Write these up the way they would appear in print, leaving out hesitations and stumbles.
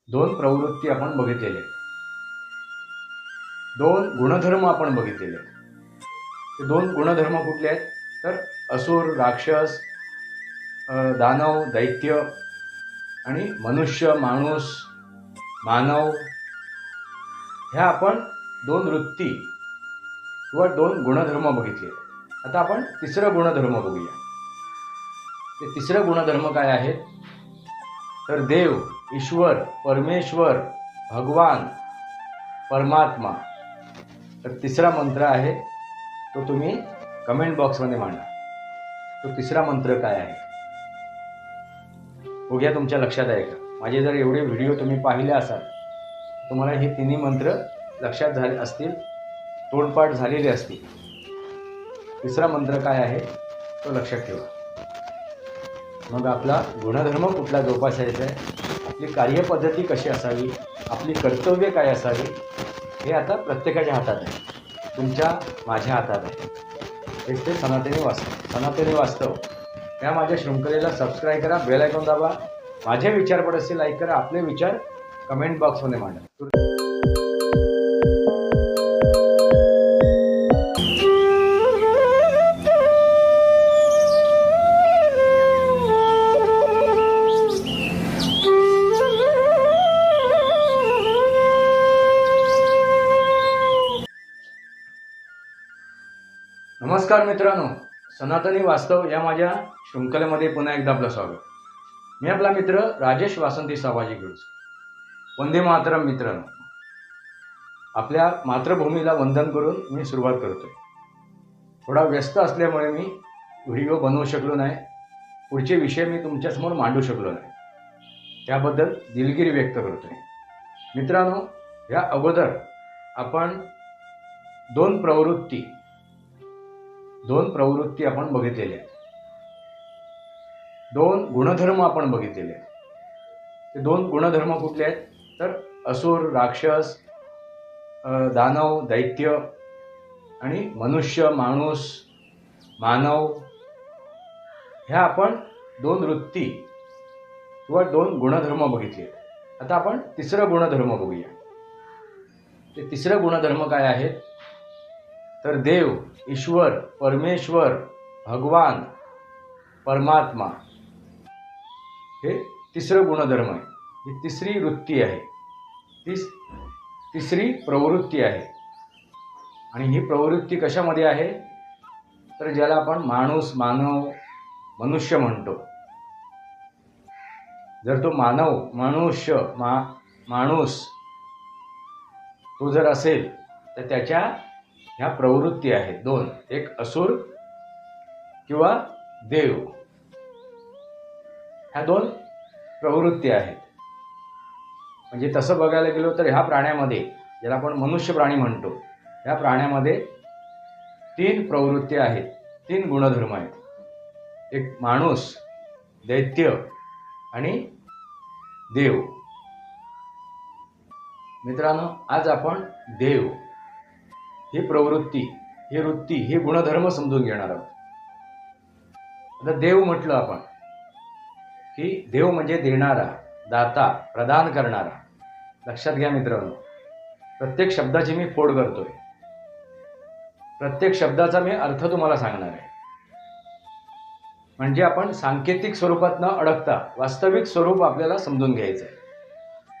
दोन प्रवृत्ती आपण बघितलेल्या आहेत. दोन गुणधर्म आपण बघितलेले आहेत. ते दोन गुणधर्म कुठले आहेत तर असुर, राक्षस, दानव, दैत्य आणि मनुष्य, माणूस, मानव ह्या आपण दोन वृत्ती किंवा दोन गुणधर्म बघितले. आता आपण तिसरा गुणधर्म बघूया. ते तिसरा गुणधर्म काय आहे तर देव, ईश्वर, परमेश्वर, भगवान, परमात्मा. तर तिसरा मंत्र आहे तो तुम्ही कमेंट बॉक्समध्ये मांडा. तो तिसरा मंत्र काय आहे बघूया. तुमच्या लक्षात आहे का? माझे जर एवढे व्हिडिओ तुम्ही पाहिले असाल तुम्हाला हे तिन्ही मंत्र लक्षात झाले असतील, तोंडपाठ झालेले असतील. तिसरा मंत्र काय आहे तो लक्षात ठेवा. मग आपला गुणधर्म कुठला जोपासायचा आहे, आपली कार्यपद्धती कशी असावी, आपली कर्तव्य काय असावी हे आता प्रत्येकाच्या हातात आहे. तुमच्या, माझ्या हातात आहे. तेच ते सनातनी वास्तव. सनातनी वास्तव या माझ्या शृंखलेला सबस्क्राईब करा, बेल आयकॉन दाबा. माझे विचार पडत असतील लाईक करा, आपले विचार कमेंट बॉक्समध्ये मांडा. नमस्कार मित्रांनो, सनातनी वास्तव या माझ्या शृंखलेमध्ये पुन्हा एकदा आपलं स्वागत. मी आपला मित्र राजेश वासंती सावाजी गिळूस. वंदे मातरम. मित्रांनो, आपल्या मातृभूमीला वंदन करून मी सुरुवात करतोय. थोडा व्यस्त असल्यामुळे मी व्हिडिओ बनवू शकलो नाही, पुढचे विषय मी तुमच्यासमोर मांडू शकलो नाही, त्याबद्दल दिलगिरी व्यक्त करतोय. मित्रांनो, या अगोदर आपण दोन प्रवृत्ती आपण बघितलेल्या आहेत. दोन गुणधर्म आपण बघितलेले आहेत. ते दोन गुणधर्म कुठले आहेत तर असुर, राक्षस, दानव, दैत्य आणि मनुष्य, माणूस, मानव ह्या आपण दोन वृत्ती किंवा दोन गुणधर्म बघितले. आता आपण तिसरा गुणधर्म बघूया. ते तिसरा गुणधर्म काय आहे तर देव, ईश्वर, परमेश्वर, भगवान, परमात्मा हे तिसरं गुणधर्म आहे. ही तिसरी वृत्ती आहे, तिसरी प्रवृत्ती आहे. आणि ही प्रवृत्ती कशामध्ये आहे तर ज्याला आपण माणूस, मानव, मनुष्य म्हणतो. जर तो मानव, मनुष्य, माणूस तो जर असेल तर त्याच्या ह्या प्रवृत्ती आहेत दोन. एक असुर किंवा देव, ह्या दोन प्रवृत्ती आहेत. म्हणजे तसं बघायला गेलो तर ह्या प्राण्यामध्ये, ज्याला आपण मनुष्य प्राणी म्हणतो, ह्या प्राण्यामध्ये तीन प्रवृत्ती आहेत, तीन गुणधर्म आहेत. एक माणूस, दैत्य आणि देव. मित्रांनो, आज आपण देव ही प्रवृत्ती, ही वृत्ती, ही गुणधर्म समजून घेणार आहोत. आता देव म्हटलं आपण की देव म्हणजे देणारा, दाता, प्रदान करणारा. लक्षात घ्या मित्रांनो, प्रत्येक शब्दाची मी फोड करतोय, प्रत्येक शब्दाचा मी अर्थ तुम्हाला सांगणार आहे. म्हणजे आपण सांकेतिक स्वरूपात न अडकता वास्तविक स्वरूप आपल्याला समजून घ्यायचं आहे.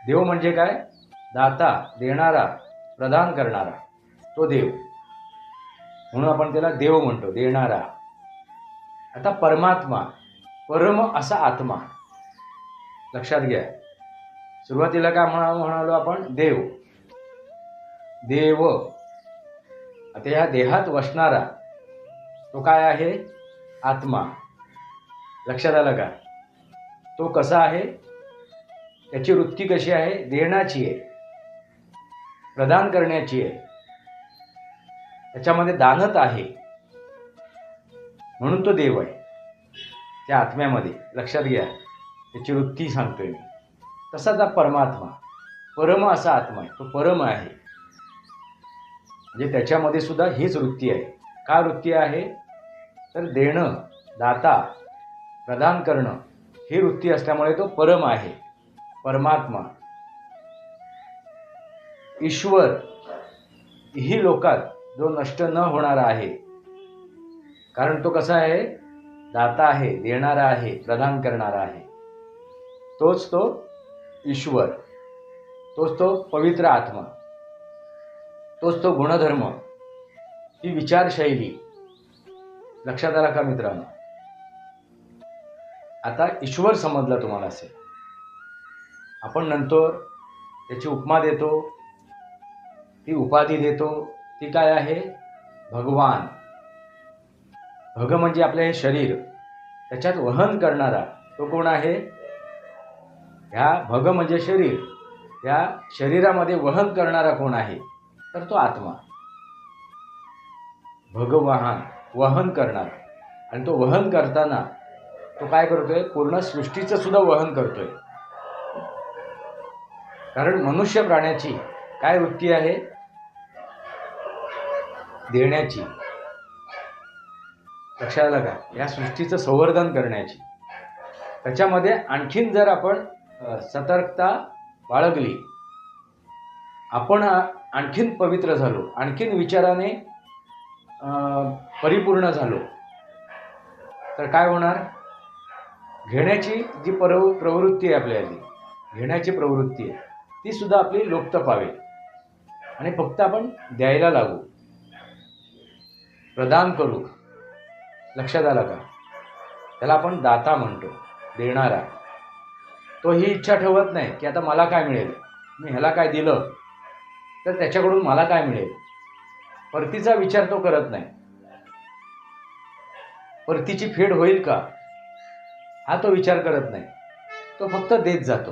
देव म्हणजे काय? दाता, देणारा, प्रदान करणारा, तो देव. म्हणून आपण त्याला देव म्हणतो, देणारा. आता परमात्मा, परम असा आत्मा. लक्षात घ्या, सुरुवातीला काय म्हणालो आपण? देव. देव. आता ह्या देहात वसणारा तो काय आहे? आत्मा. लक्षात आलं का? तो कसा आहे? त्याची वृत्ती कशी आहे? देण्याची आहे, प्रदान करण्याची आहे. त्याच्यामध्ये दानत आहे, म्हणून तो देव आहे त्या आत्म्यामध्ये. लक्षात घ्या, त्याची वृत्ती सांगतोय मी. तसाच हा परमात्मा, परम असा आत्मा आहे, तो परम आहे. म्हणजे त्याच्यामध्ये सुद्धा हीच वृत्ती आहे. का वृत्ती आहे तर देणं, दाता, प्रदान करणं ही वृत्ती असल्यामुळे तो परम आहे, परमात्मा. ईश्वर ही लोकात जो नष्ट न होणारा आहे, कारण तो कसा आहे, दाता आहे, देणारा आहे, प्रदान करणारा आहे, तोच तो ईश्वर, तोच तो पवित्र आत्मा, तोच तो गुणधर्म, ही विचारशैली. लक्षात आला का मित्रांनो? आता ईश्वर समजला तुम्हाला असेल. आपण नंतर त्याची उपमा देतो, ती उपाधी देतो, ती काय आहे? भगवान. भग म्हणजे आपले हे शरीर, त्याच्यात वहन करणारा तो कोण आहे? ह्या भग म्हणजे शरीर, त्या शरीरामध्ये वहन करणारा कोण आहे? तर तो आत्मा. भगवान, वहन करणारा. आणि तो वहन करताना तो काय करतोय? पूर्ण सृष्टीचं सुद्धा वहन करतोय. कारण मनुष्य प्राण्याची काय वृत्ती आहे? देण्याची. लक्षात आलं का? या सृष्टीचं संवर्धन करण्याची. त्याच्यामध्ये आणखीन जर आपण सतर्कता बाळगली, आपण आणखीन पवित्र झालो, आणखीन विचाराने परिपूर्ण झालो, तर काय होणार? घेण्याची जी प्रवृत्ती आहे आपल्याला, घेण्याची प्रवृत्ती आहे, ती सुद्धा आपली लोप्त पावेल आणि फक्त आपण द्यायला लागू, प्रदान करू. लक्षात आलं का? त्याला आपण दाता म्हणतो, देणारा. तो ही इच्छा ठेवत नाही की आता मला काय मिळेल, मी ह्याला काय दिलं तर त्याच्याकडून मला काय मिळेल. परतीचा विचार तो करत नाही. परतीची फेड होईल का हा तो विचार करत नाही. तो फक्त देत जातो,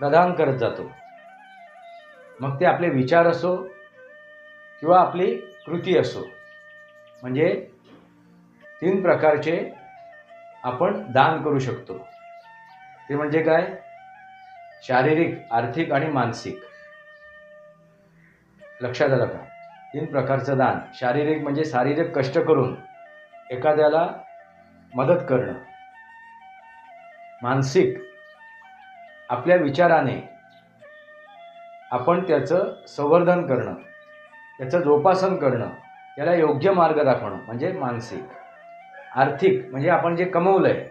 प्रदान करत जातो. मग ते आपले विचार असो किंवा आपली कृती असो. म्हणजे 3 प्रकारचे आपण दान करू शकतो. ते म्हणजे काय? शारीरिक, आर्थिक आणि मानसिक. लक्षात आलं का? 3 प्रकारचं दान. शारीरिक म्हणजे शारीरिक कष्ट करून एखाद्याला मदत करणं. मानसिक, आपल्या विचाराने आपण त्याचं संवर्धन करणं, त्याचं जोपासन करणं, त्याला योग्य मार्ग दाखवणं म्हणजे मानसिक. आर्थिक म्हणजे आपण जे कमवलंय,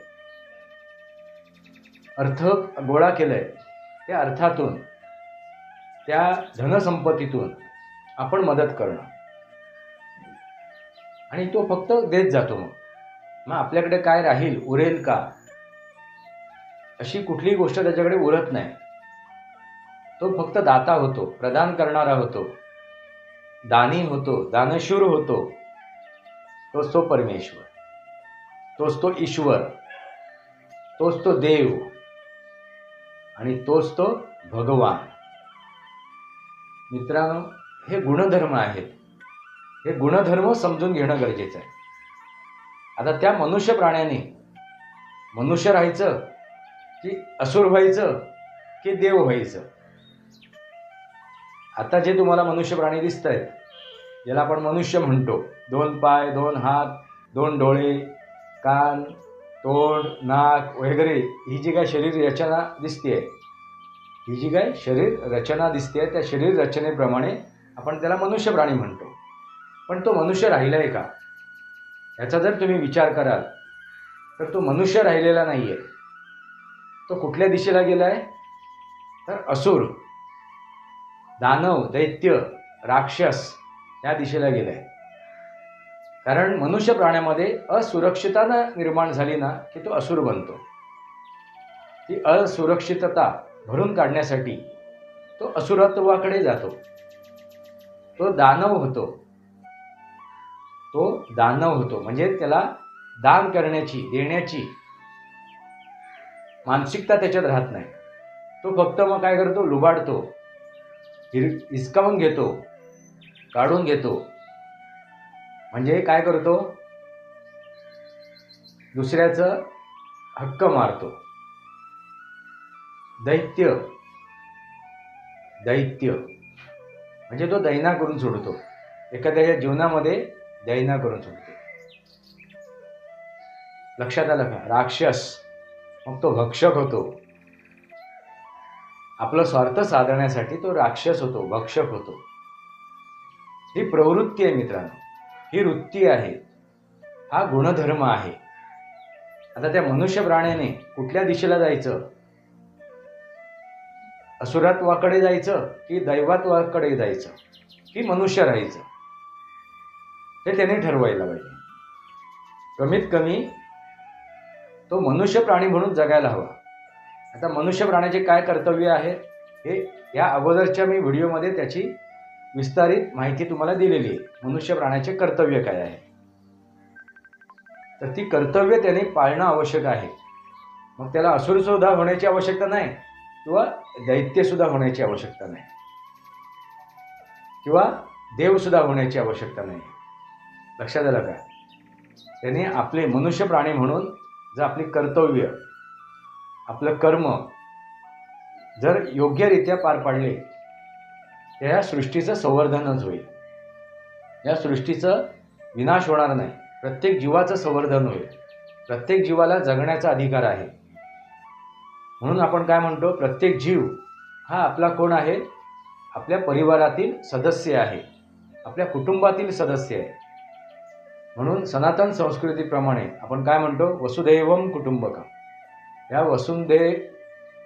अर्थ गोळा केलंय, त्या अर्थातून, त्या धनसंपत्तीतून आपण मदत करणं. आणि तो फक्त देत जातो. मग आपल्याकडे काय राहील, उरेल का, अशी कुठलीही गोष्ट त्याच्याकडे उरत नाही. तो फक्त दाता होतो, प्रदान करणारा होतो, दानी होतो, दानशूर होतो. तोच तो परमेश्वर, तोच तो ईश्वर, तोच तो देव आणि तोच तो भगवान. मित्रांनो, हे गुणधर्म आहेत. हे गुणधर्म समजून घेणं गरजेचं आहे. आता त्या मनुष्य प्राण्याने मनुष्य राहायचं की असुर व्हायचं की देव व्हायचं? आता जे तुम्हाला मनुष्य प्राणी दिसत आहेत, ज्याला आपण मनुष्य म्हणतो, 2 पाय, 2 हात, 2 डोळे, कान, तोंड, नाक वगैरे, ही जी काय शरीर रचना दिसते, ही जी काय शरीर रचना दिसते, त्या शरीर रचनेप्रमाणे आपण त्याला मनुष्य प्राणी म्हणतो. पण तो मनुष्य राहिला आहे का, याचा जर तुम्ही विचार कराल तर तो मनुष्य राहिलेला नाही आहे. तो कुठल्या दिशेला गेला आहे? तर असुर, दानव, दैत्य, राक्षस या दिशेला गेला आहे. कारण मनुष्य प्राण्यामध्ये असुरक्षितता निर्माण झाली ना की तो असुर बनतो. ती असुरक्षितता भरून काढण्यासाठी तो असुरत्वाकडे जातो. तो दानव होतो. तो दानव होतो म्हणजे त्याला दान करण्याची, देण्याची मानसिकता त्याच्यात राहत नाही. तो फक्त मग काय करतो? लुबाडतो, हिसकावून घेतो, काढून घेतो. म्हणजे काय करतो? दुसऱ्याचं हक्क मारतो. दैत्य, दैत्य म्हणजे तो दैना करून सोडतो. एखाद्याच्या जीवनामध्ये दैना करून सोडतो. लक्षात आलं का? राक्षस, मग तो भक्षक होतो. आपला स्वार्थ साधण्यासाठी तो राक्षस होतो, भक्षक होतो. ही प्रवृत्ती आहे मित्रांनो, ही वृत्ती आहे, हा गुणधर्म आहे. आता त्या मनुष्य प्राण्याने कुठल्या दिशेला जायचं? असुरत्वाकडे जायचं की दैवत्वाकडे जायचं की मनुष्य राहायचं? हे त्याने ठरवायला पाहिजे. कमीत कमी तो मनुष्य प्राणी म्हणून जगायला हवा. आता मनुष्य प्राण्याचे काय कर्तव्य आहे हे या अगोदरच्या मी व्हिडिओमध्ये त्याची विस्तारित माहिती तुम्हाला दिलेली आहे. मनुष्य प्राण्याचे कर्तव्य काय आहे, तर ती कर्तव्य त्याने पाळणं आवश्यक आहे. मग त्याला असुरसुद्धा होण्याची आवश्यकता नाही किंवा दैत्यसुद्धा होण्याची आवश्यकता नाही किंवा देवसुद्धा होण्याची आवश्यकता नाही. लक्षात आलं का? त्याने आपले मनुष्य प्राणी म्हणून जर आपली कर्तव्य, आपलं कर्म जर योग्यरित्या पार पाडले तर या सृष्टीचं संवर्धनच होईल. या सृष्टीचं विनाश होणार नाही. प्रत्येक जीवाचं संवर्धन होईल. प्रत्येक जीवाला जगण्याचा अधिकार आहे. म्हणून आपण काय म्हणतो, प्रत्येक जीव हा आपला कोण आहे? आपल्या परिवारातील सदस्य आहे, आपल्या कुटुंबातील सदस्य आहे. म्हणून सनातन संस्कृतीप्रमाणे आपण काय म्हणतो, वसुधैवम कुटुंबकम.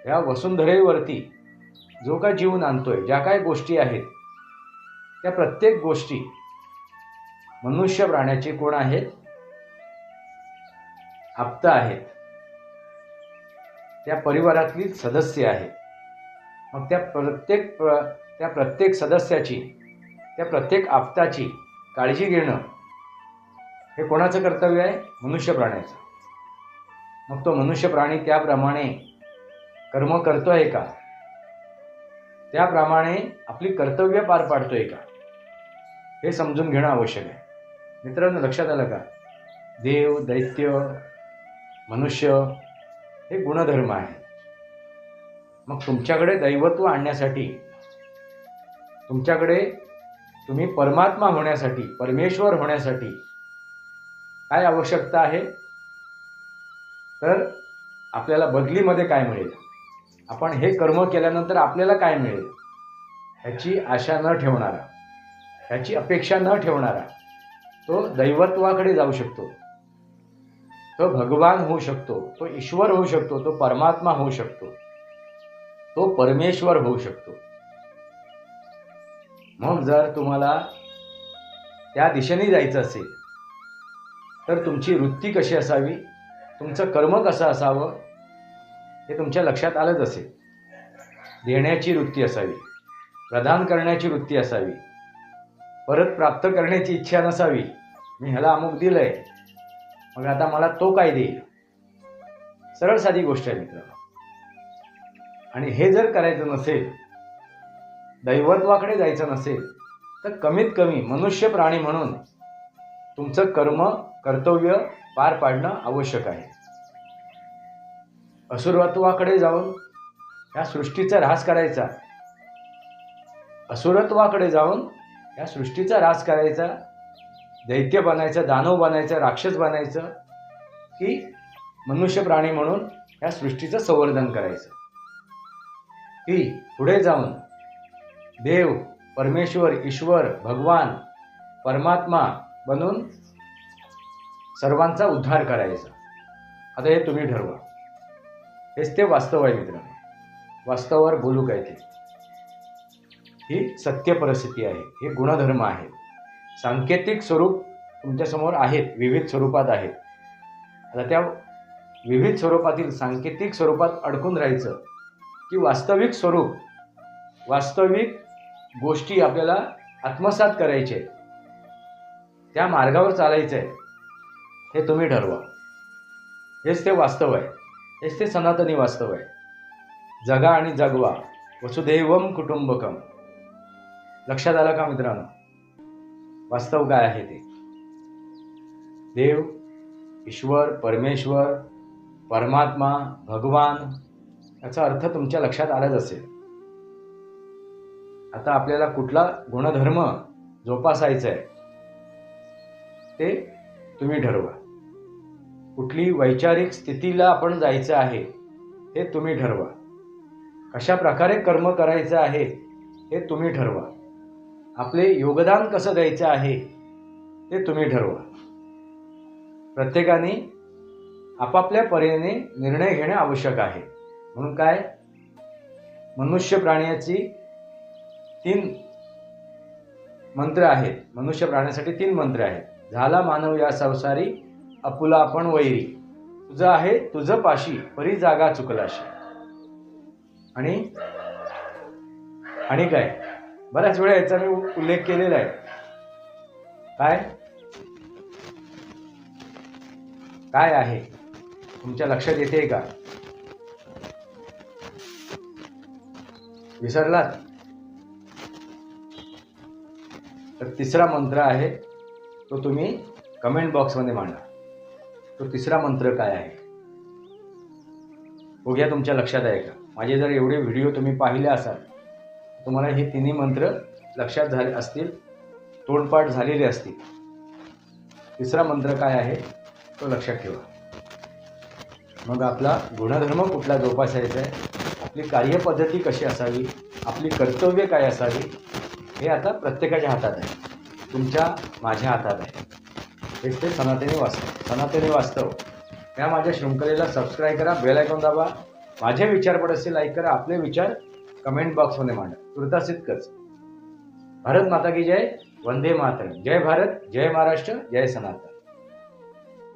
या वसुंधरेवरती जो काय जीव नांदतोय, ज्या काय गोष्टी आहेत, त्या प्रत्येक गोष्टी मनुष्य प्राण्याचे कोण आहेत? आप्त आहेत, त्या परिवारातील सदस्य आहेत. मग त्या प्रत्येक सदस्याची, त्या प्रत्येक आप्ताची काळजी घेणं हे कोणाचं कर्तव्य आहे? मनुष्य प्राण्याचं. मग तो मनुष्य प्राणी त्याप्रमाणे कर्म करतोय का? त्याप्रमाणे आपली कर्तव्य पार पाडतोय का? हे समजून घेणं आवश्यक आहे. मित्रांनो, लक्षात आलं का? देव, दैत्य, मनुष्य हे गुणधर्म आहे. मग तुमच्याकडे दैवत्व आणण्यासाठी, तुमच्याकडे तुम्ही परमात्मा होण्यासाठी, परमेश्वर होण्यासाठी काय आवश्यकता आहे? तर आपल्याला बदलीमध्ये काय मिळेल, आपण हे कर्म केल्यानंतर आपल्याला काय मिळेल ह्याची आशा न ठेवणारा, ह्याची अपेक्षा न ठेवणारा तो दैवत्वाकडे जाऊ शकतो. तो भगवान होऊ शकतो, तो ईश्वर होऊ शकतो, तो परमात्मा होऊ शकतो, तो परमेश्वर होऊ शकतो. मग जर तुम्हाला त्या दिशेने जायचं असेल तर तुमची वृत्ती कशी असावी, तुमचं कर्म कसं असावं हे तुमच्या लक्षात आलंच असेल. देण्याची वृत्ती असावी, प्रदान करण्याची वृत्ती असावी, परत प्राप्त करण्याची इच्छा नसावी. मी ह्याला अमुक दिलंय, मग आता मला तो काय देईल. सरळ साधी गोष्ट आहे मित्रांनो. आणि हे जर करायचं नसेल, दैवत्वाकडे जायचं नसेल, तर कमीत कमी मनुष्य प्राणी म्हणून तुमचं कर्तव्य पार पाडणं आवश्यक आहे. असुरत्वाकडे जाऊन या सृष्टीचा ऱ्हास करायचा, असुरत्वाकडे जाऊन या सृष्टीचा ऱ्हास करायचा, दैत्य बनायचं, दानव बनायचं, राक्षस बनायचं, की मनुष्य प्राणी म्हणून या सृष्टीचं संवर्धन करायचं, की पुढे जाऊन देव, परमेश्वर, ईश्वर, भगवान, परमात्मा बनून सर्वांचा उद्धार करायचा. आता हे तुम्ही ठरवा. हेच ते वास्तव आहे मित्रांनो. वास्तवावर बोलू काय ते, ही सत्य परिस्थिती आहे, हे गुणधर्म आहे. सांकेतिक स्वरूप तुमच्यासमोर आहेत, विविध स्वरूपात आहेत. आता त्या विविध स्वरूपातील सांकेतिक स्वरूपात अडकून राहायचं की वास्तविक स्वरूप, वास्तविक गोष्टी आपल्याला आत्मसात करायचे, त्या मार्गावर चालायचं आहे, हे तुम्ही ठरवा. हेच ते वास्तव आहे, हेच ते सनातनी वास्तव आहे. जगा आणि जगवा, वसुधैवम कुटुंबकम. लक्षात आलं का मित्रांनो? वास्तव काय आहे ते? देव, ईश्वर, परमेश्वर, परमात्मा, भगवान, याचा अर्थ तुमच्या लक्षात आलाच असेल. आता आपल्याला कुठला गुणधर्म जोपासायचा आहे ते तुम्ही ठरवा. कुठली वैचारिक स्थितीला आपण जायचं आहे ते तुम्ही ठरवा. कशा प्रकारे कर्म करायचं आहे हे तुम्ही ठरवा. आपले योगदान कसं द्यायचं आहे ते तुम्ही ठरवा. प्रत्येकाने आपापल्या परीने निर्णय घेणे आवश्यक आहे. म्हणून काय, मनुष्य प्राण्याची 3 मंत्र आहेत. मनुष्य प्राण्यासाठी 3 मंत्र आहेत. झाला मानव या संसारी, आपुला आपण वैरी, तुझं आहे तुझं पाशी, परी जागा चुकलाशी. आणि काय, बऱ्याच वेळा याचा मी उल्लेख केलेला आहे. काय आहे तुमच्या लक्षात येते का? विसरलात? तर 3रा मंत्र आहे, तो तुम्ही कमेंट बॉक्समध्ये मांडा. तो 3रा मंत्र काय आहे बघूया तुमच्या लक्षात आहे का. माझे जर एवढे व्हिडिओ तुम्ही पाहिले असाल तुम्हाला हे 3ही मंत्र लक्षात झाले असतील, तोंडपाठ झालेले असतील. 3रा मंत्र काय आहे तो लक्षात ठेवा. मग आपला गुणधर्म कुठला जोपासायचा आहे, आपली कार्यपद्धती कशी असावी, आपली कर्तव्य काय असावी, हे आता प्रत्येकाच्या हातात आहे. तुमच्या माझ्या हातात आहे. हेच ते सनातनी वास्तव या माझ्या शृंखलेला सबस्क्राईब करा, बेल आयकॉन दाबा. माझे विचार पडत असतील लाईक करा, आपले विचार कमेंट बॉक्समध्ये मांडा. तुर्तास इतकंच. भारत माता की जय. वंदे मातरम. जय भारत, जय महाराष्ट्र, जय सनातन.